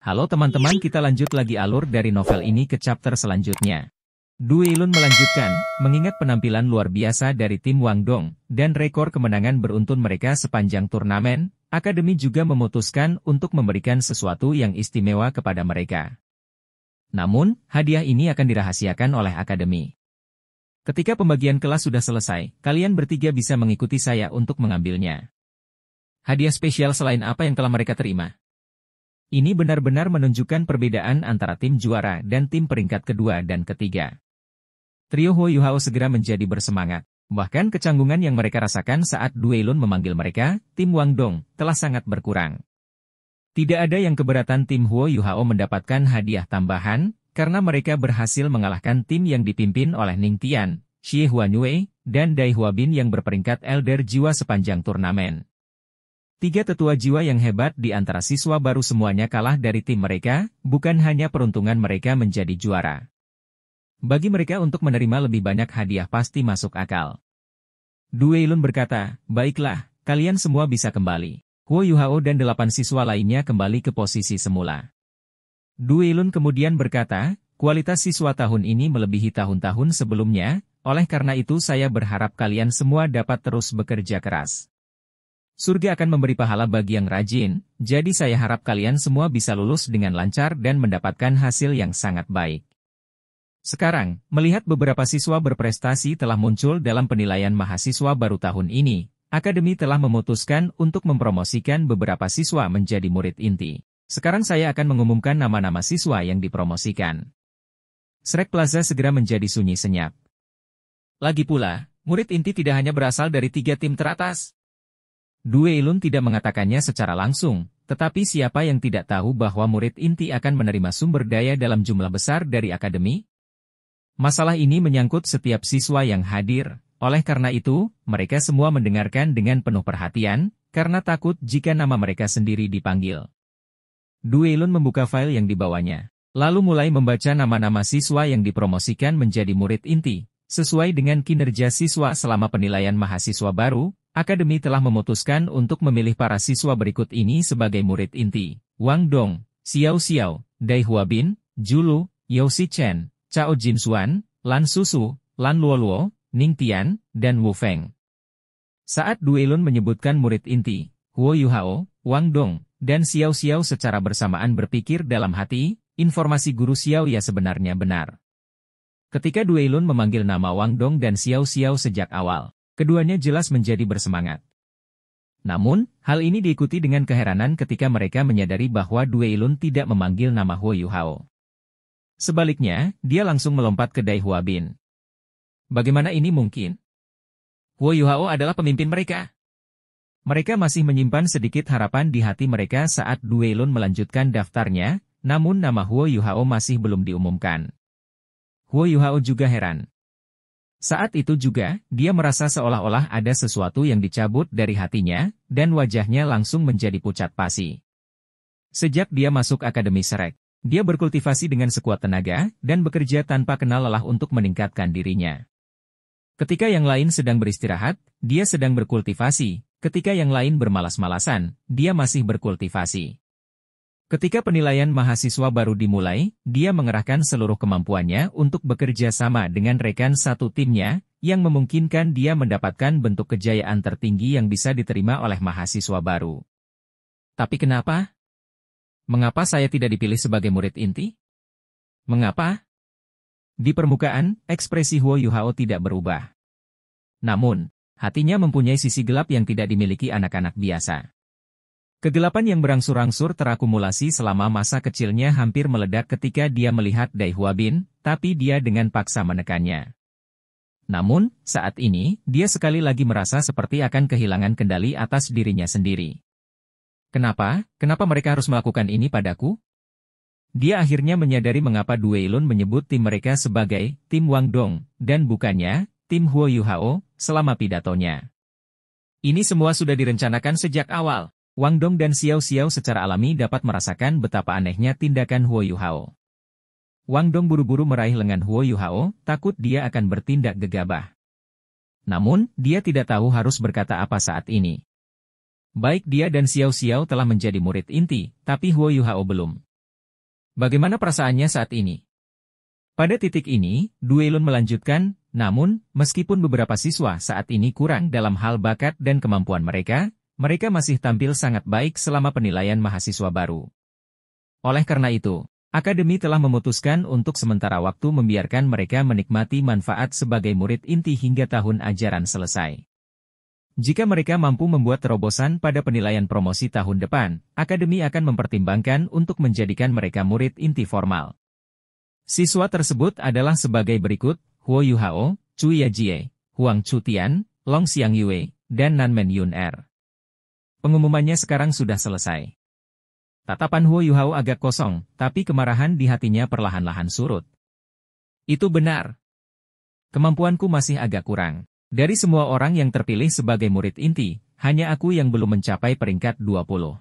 Halo teman-teman, kita lanjut lagi alur dari novel ini ke chapter selanjutnya. Du Weilun melanjutkan, mengingat penampilan luar biasa dari tim Wang Dong, dan rekor kemenangan beruntun mereka sepanjang turnamen, Akademi juga memutuskan untuk memberikan sesuatu yang istimewa kepada mereka. Namun, hadiah ini akan dirahasiakan oleh Akademi. Ketika pembagian kelas sudah selesai, kalian bertiga bisa mengikuti saya untuk mengambilnya. Hadiah spesial selain apa yang telah mereka terima. Ini benar-benar menunjukkan perbedaan antara tim juara dan tim peringkat kedua dan ketiga. Trio Huo Yuhao segera menjadi bersemangat. Bahkan kecanggungan yang mereka rasakan saat Du Weilun memanggil mereka, tim Wang Dong, telah sangat berkurang. Tidak ada yang keberatan tim Huo Yuhao mendapatkan hadiah tambahan, karena mereka berhasil mengalahkan tim yang dipimpin oleh Ning Tian, Xie Huanyue, dan Dai Huabin yang berperingkat elder jiwa sepanjang turnamen. Tiga tetua jiwa yang hebat di antara siswa baru semuanya kalah dari tim mereka, bukan hanya peruntungan mereka menjadi juara. Bagi mereka untuk menerima lebih banyak hadiah pasti masuk akal. Du Weilun berkata, baiklah, kalian semua bisa kembali. Huo Yuhao dan 8 siswa lainnya kembali ke posisi semula. Du Weilun kemudian berkata, kualitas siswa tahun ini melebihi tahun-tahun sebelumnya, oleh karena itu saya berharap kalian semua dapat terus bekerja keras. Surga akan memberi pahala bagi yang rajin, jadi saya harap kalian semua bisa lulus dengan lancar dan mendapatkan hasil yang sangat baik. Sekarang, melihat beberapa siswa berprestasi telah muncul dalam penilaian mahasiswa baru tahun ini, Akademi telah memutuskan untuk mempromosikan beberapa siswa menjadi murid inti. Sekarang saya akan mengumumkan nama-nama siswa yang dipromosikan. Shrek Plaza segera menjadi sunyi senyap. Lagi pula, murid inti tidak hanya berasal dari 3 tim teratas. Du Weilun tidak mengatakannya secara langsung, tetapi siapa yang tidak tahu bahwa murid inti akan menerima sumber daya dalam jumlah besar dari akademi? Masalah ini menyangkut setiap siswa yang hadir, oleh karena itu, mereka semua mendengarkan dengan penuh perhatian, karena takut jika nama mereka sendiri dipanggil. Du Weilun membuka file yang dibawanya, lalu mulai membaca nama-nama siswa yang dipromosikan menjadi murid inti, sesuai dengan kinerja siswa selama penilaian mahasiswa baru. Akademi telah memutuskan untuk memilih para siswa berikut ini sebagai murid inti. Wang Dong, Xiao Xiao, Dai Huabin, Julu, Yao Chen, Cao Jinxuan, Lan Susu, Lan Luoluo, Ning Tian, dan Wu Feng. Saat Du Weilun menyebutkan murid inti, Huo Yuhao, Wang Dong, dan Xiao Xiao secara bersamaan berpikir dalam hati, informasi guru Xiao ya sebenarnya benar. Ketika Du Weilun memanggil nama Wang Dong dan Xiao Xiao sejak awal, keduanya jelas menjadi bersemangat. Namun, hal ini diikuti dengan keheranan ketika mereka menyadari bahwa Du Weilun tidak memanggil nama Huo Yuhao. Sebaliknya, dia langsung melompat ke Dai Huabin. Bagaimana ini mungkin? Huo Yuhao adalah pemimpin mereka. Mereka masih menyimpan sedikit harapan di hati mereka saat Du Weilun melanjutkan daftarnya, namun nama Huo Yuhao masih belum diumumkan. Huo Yuhao juga heran. Saat itu juga, dia merasa seolah-olah ada sesuatu yang dicabut dari hatinya, dan wajahnya langsung menjadi pucat pasi. Sejak dia masuk Akademi Shrek, dia berkultivasi dengan sekuat tenaga, dan bekerja tanpa kenal lelah untuk meningkatkan dirinya. Ketika yang lain sedang beristirahat, dia sedang berkultivasi, ketika yang lain bermalas-malasan, dia masih berkultivasi. Ketika penilaian mahasiswa baru dimulai, dia mengerahkan seluruh kemampuannya untuk bekerja sama dengan rekan satu timnya, yang memungkinkan dia mendapatkan bentuk kejayaan tertinggi yang bisa diterima oleh mahasiswa baru. Tapi kenapa? Mengapa saya tidak dipilih sebagai murid inti? Mengapa? Di permukaan, ekspresi Huo Yuhao tidak berubah. Namun, hatinya mempunyai sisi gelap yang tidak dimiliki anak-anak biasa. Kegelapan yang berangsur-angsur terakumulasi selama masa kecilnya hampir meledak ketika dia melihat Dai Huabin, tapi dia dengan paksa menekannya. Namun, saat ini, dia sekali lagi merasa seperti akan kehilangan kendali atas dirinya sendiri. Kenapa? Kenapa mereka harus melakukan ini padaku? Dia akhirnya menyadari mengapa Du Weilun menyebut tim mereka sebagai tim Wang Dong, dan bukannya tim Huo Yuhao selama pidatonya. Ini semua sudah direncanakan sejak awal. Wang Dong dan Xiao Xiao secara alami dapat merasakan betapa anehnya tindakan Huo Yuhao. Wang Dong buru-buru meraih lengan Huo Yuhao, takut dia akan bertindak gegabah. Namun, dia tidak tahu harus berkata apa saat ini. Baik dia dan Xiao Xiao telah menjadi murid inti, tapi Huo Yuhao belum. Bagaimana perasaannya saat ini? Pada titik ini, Duelun melanjutkan, namun, meskipun beberapa siswa saat ini kurang dalam hal bakat dan kemampuan mereka, mereka masih tampil sangat baik selama penilaian mahasiswa baru. Oleh karena itu, Akademi telah memutuskan untuk sementara waktu membiarkan mereka menikmati manfaat sebagai murid inti hingga tahun ajaran selesai. Jika mereka mampu membuat terobosan pada penilaian promosi tahun depan, Akademi akan mempertimbangkan untuk menjadikan mereka murid inti formal. Siswa tersebut adalah sebagai berikut, Huo Yuhao, Cui Yajie, Huang Chutian, Long Xiang Yue, dan Nanmen Yun Er. Pengumumannya sekarang sudah selesai. Tatapan Huo Yuhao agak kosong, tapi kemarahan di hatinya perlahan-lahan surut. Itu benar. Kemampuanku masih agak kurang. Dari semua orang yang terpilih sebagai murid inti, hanya aku yang belum mencapai peringkat 20.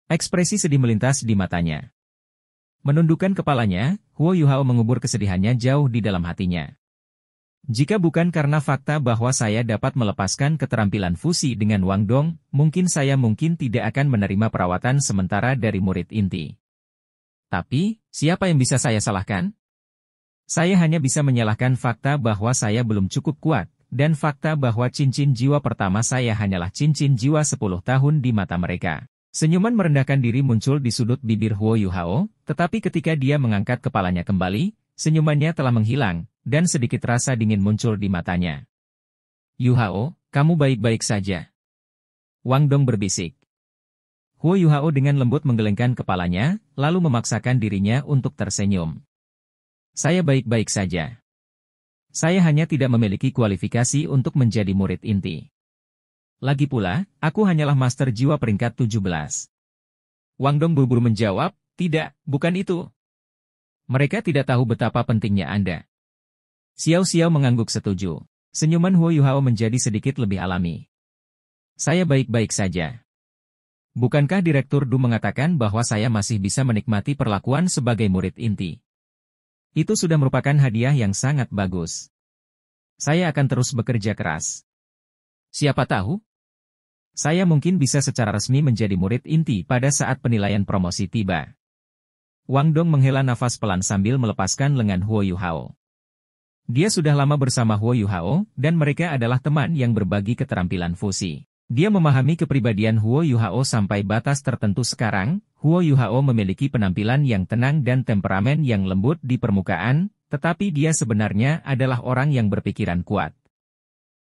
Ekspresi sedih melintas di matanya. Menundukkan kepalanya, Huo Yuhao mengubur kesedihannya jauh di dalam hatinya. Jika bukan karena fakta bahwa saya dapat melepaskan keterampilan fusi dengan Wang Dong, mungkin tidak akan menerima perawatan sementara dari murid inti. Tapi, siapa yang bisa saya salahkan? Saya hanya bisa menyalahkan fakta bahwa saya belum cukup kuat, dan fakta bahwa cincin jiwa pertama saya hanyalah cincin jiwa 10 tahun di mata mereka. Senyuman merendahkan diri muncul di sudut bibir Huo Yuhao, tetapi ketika dia mengangkat kepalanya kembali, senyumannya telah menghilang, dan sedikit rasa dingin muncul di matanya. Yuhao, kamu baik-baik saja. Wang Dong berbisik. Huo Yuhao dengan lembut menggelengkan kepalanya, lalu memaksakan dirinya untuk tersenyum. Saya baik-baik saja. Saya hanya tidak memiliki kualifikasi untuk menjadi murid inti. Lagi pula, aku hanyalah master jiwa peringkat 17. Wang Dong buru-buru menjawab, tidak, bukan itu. Mereka tidak tahu betapa pentingnya Anda. Xiao Xiao mengangguk setuju. Senyuman Huo Yuhao menjadi sedikit lebih alami. Saya baik-baik saja. Bukankah Direktur Du mengatakan bahwa saya masih bisa menikmati perlakuan sebagai murid inti? Itu sudah merupakan hadiah yang sangat bagus. Saya akan terus bekerja keras. Siapa tahu? Saya mungkin bisa secara resmi menjadi murid inti pada saat penilaian promosi tiba. Wang Dong menghela nafas pelan sambil melepaskan lengan Huo Yuhao. Dia sudah lama bersama Huo Yuhao, dan mereka adalah teman yang berbagi keterampilan fusi. Dia memahami kepribadian Huo Yuhao sampai batas tertentu sekarang. Huo Yuhao memiliki penampilan yang tenang dan temperamen yang lembut di permukaan, tetapi dia sebenarnya adalah orang yang berpikiran kuat.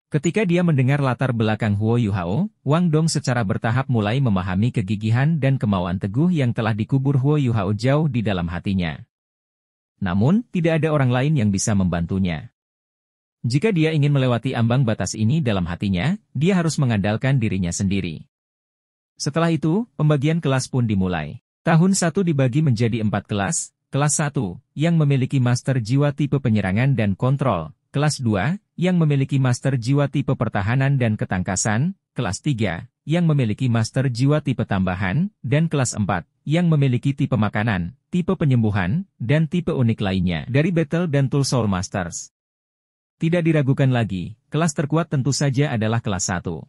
Ketika dia mendengar latar belakang Huo Yuhao, Wang Dong secara bertahap mulai memahami kegigihan dan kemauan teguh yang telah dikubur Huo Yuhao jauh di dalam hatinya. Namun, tidak ada orang lain yang bisa membantunya. Jika dia ingin melewati ambang batas ini dalam hatinya, dia harus mengandalkan dirinya sendiri. Setelah itu, pembagian kelas pun dimulai. Tahun 1 dibagi menjadi 4 kelas, kelas 1, yang memiliki master jiwa tipe penyerangan dan kontrol, kelas 2, yang memiliki master jiwa tipe pertahanan dan ketangkasan, kelas 3, yang memiliki master jiwa tipe tambahan, dan kelas 4, yang memiliki tipe makanan, tipe penyembuhan, dan tipe unik lainnya dari Battle dan Tool Soul Masters. Tidak diragukan lagi, kelas terkuat tentu saja adalah kelas 1.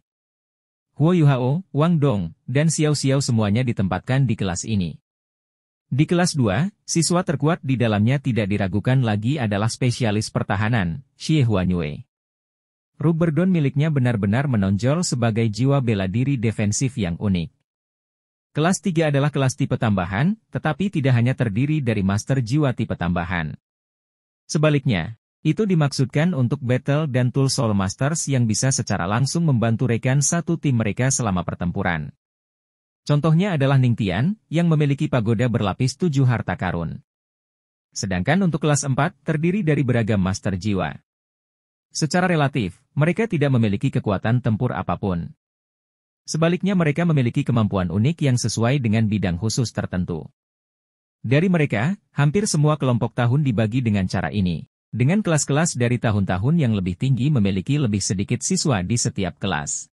Huo Yuhao, Wang Dong, dan Xiao Xiao semuanya ditempatkan di kelas ini. Di kelas 2, siswa terkuat di dalamnya tidak diragukan lagi adalah spesialis pertahanan, Xie Huanyue. Rubberdon miliknya benar-benar menonjol sebagai jiwa bela diri defensif yang unik. Kelas 3 adalah kelas tipe tambahan, tetapi tidak hanya terdiri dari master jiwa tipe tambahan. Sebaliknya, itu dimaksudkan untuk Battle dan Tool Soul Masters yang bisa secara langsung membantu rekan satu tim mereka selama pertempuran. Contohnya adalah Ning Tian, yang memiliki pagoda berlapis 7 harta karun. Sedangkan untuk kelas 4, terdiri dari beragam master jiwa. Secara relatif, mereka tidak memiliki kekuatan tempur apapun. Sebaliknya mereka memiliki kemampuan unik yang sesuai dengan bidang khusus tertentu. Dari mereka, hampir semua kelompok tahun dibagi dengan cara ini. Dengan kelas-kelas dari tahun-tahun yang lebih tinggi memiliki lebih sedikit siswa di setiap kelas.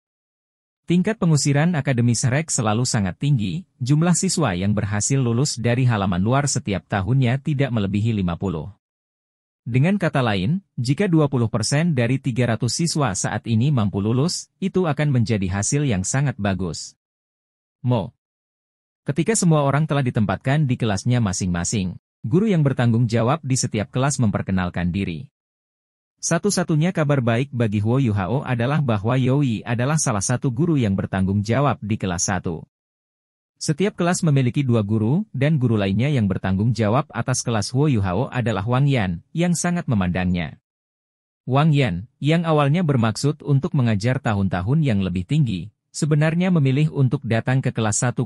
Tingkat pengusiran Akademi Shrek selalu sangat tinggi, jumlah siswa yang berhasil lulus dari halaman luar setiap tahunnya tidak melebihi 50. Dengan kata lain, jika 20% dari 300 siswa saat ini mampu lulus, itu akan menjadi hasil yang sangat bagus. Ketika semua orang telah ditempatkan di kelasnya masing-masing, guru yang bertanggung jawab di setiap kelas memperkenalkan diri. Satu-satunya kabar baik bagi Huo Yuhao adalah bahwa Yoi adalah salah satu guru yang bertanggung jawab di kelas 1. Setiap kelas memiliki 2 guru, dan guru lainnya yang bertanggung jawab atas kelas Huo Yuhao adalah Wang Yan, yang sangat memandangnya. Wang Yan, yang awalnya bermaksud untuk mengajar tahun-tahun yang lebih tinggi, sebenarnya memilih untuk datang ke kelas 1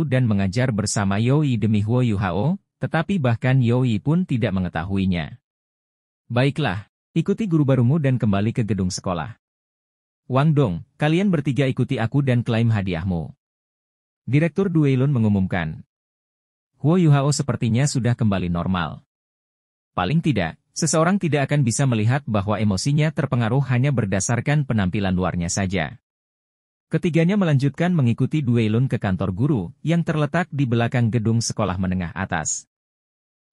dan mengajar bersama Yoi demi Huo Yuhao, tetapi bahkan Yoi pun tidak mengetahuinya. Baiklah, ikuti guru barumu dan kembali ke gedung sekolah. Wang Dong, kalian bertiga ikuti aku dan klaim hadiahmu. Direktur Dueilun mengumumkan. Huo Yuhao sepertinya sudah kembali normal. Paling tidak, seseorang tidak akan bisa melihat bahwa emosinya terpengaruh hanya berdasarkan penampilan luarnya saja. Ketiganya melanjutkan mengikuti Dueilun ke kantor guru, yang terletak di belakang gedung sekolah menengah atas.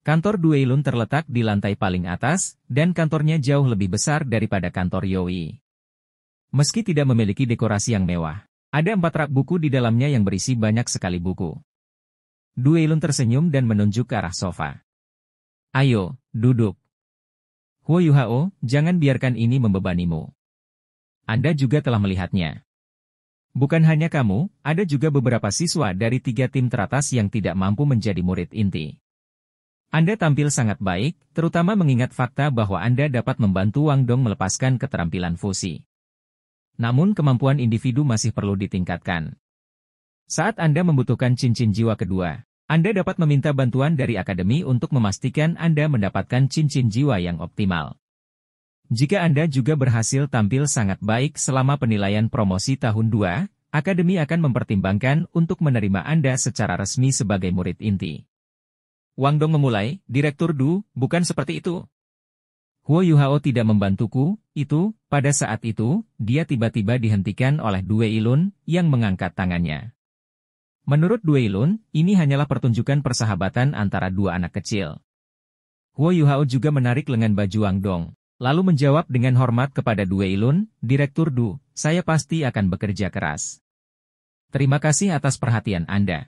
Kantor Dueilun terletak di lantai paling atas, dan kantornya jauh lebih besar daripada kantor Yoi. Meski tidak memiliki dekorasi yang mewah, ada 4 rak buku di dalamnya yang berisi banyak sekali buku. Dueilun tersenyum dan menunjuk ke arah sofa. Ayo, duduk. Huo Yuhao, jangan biarkan ini membebanimu. Anda juga telah melihatnya. Bukan hanya kamu, ada juga beberapa siswa dari 3 tim teratas yang tidak mampu menjadi murid inti. Anda tampil sangat baik, terutama mengingat fakta bahwa Anda dapat membantu Wang Dong melepaskan keterampilan fusi. Namun kemampuan individu masih perlu ditingkatkan. Saat Anda membutuhkan cincin jiwa kedua, Anda dapat meminta bantuan dari akademi untuk memastikan Anda mendapatkan cincin jiwa yang optimal. Jika Anda juga berhasil tampil sangat baik selama penilaian promosi tahun 2, akademi akan mempertimbangkan untuk menerima Anda secara resmi sebagai murid inti. Wang Dong memulai, Direktur Du, bukan seperti itu. Huo Yuhao tidak membantuku, pada saat itu, dia tiba-tiba dihentikan oleh Dueilun, yang mengangkat tangannya. Menurut Dueilun, ini hanyalah pertunjukan persahabatan antara 2 anak kecil. Huo Yuhao juga menarik lengan baju Wang Dong, lalu menjawab dengan hormat kepada Dueilun, Direktur Du, saya pasti akan bekerja keras. Terima kasih atas perhatian Anda.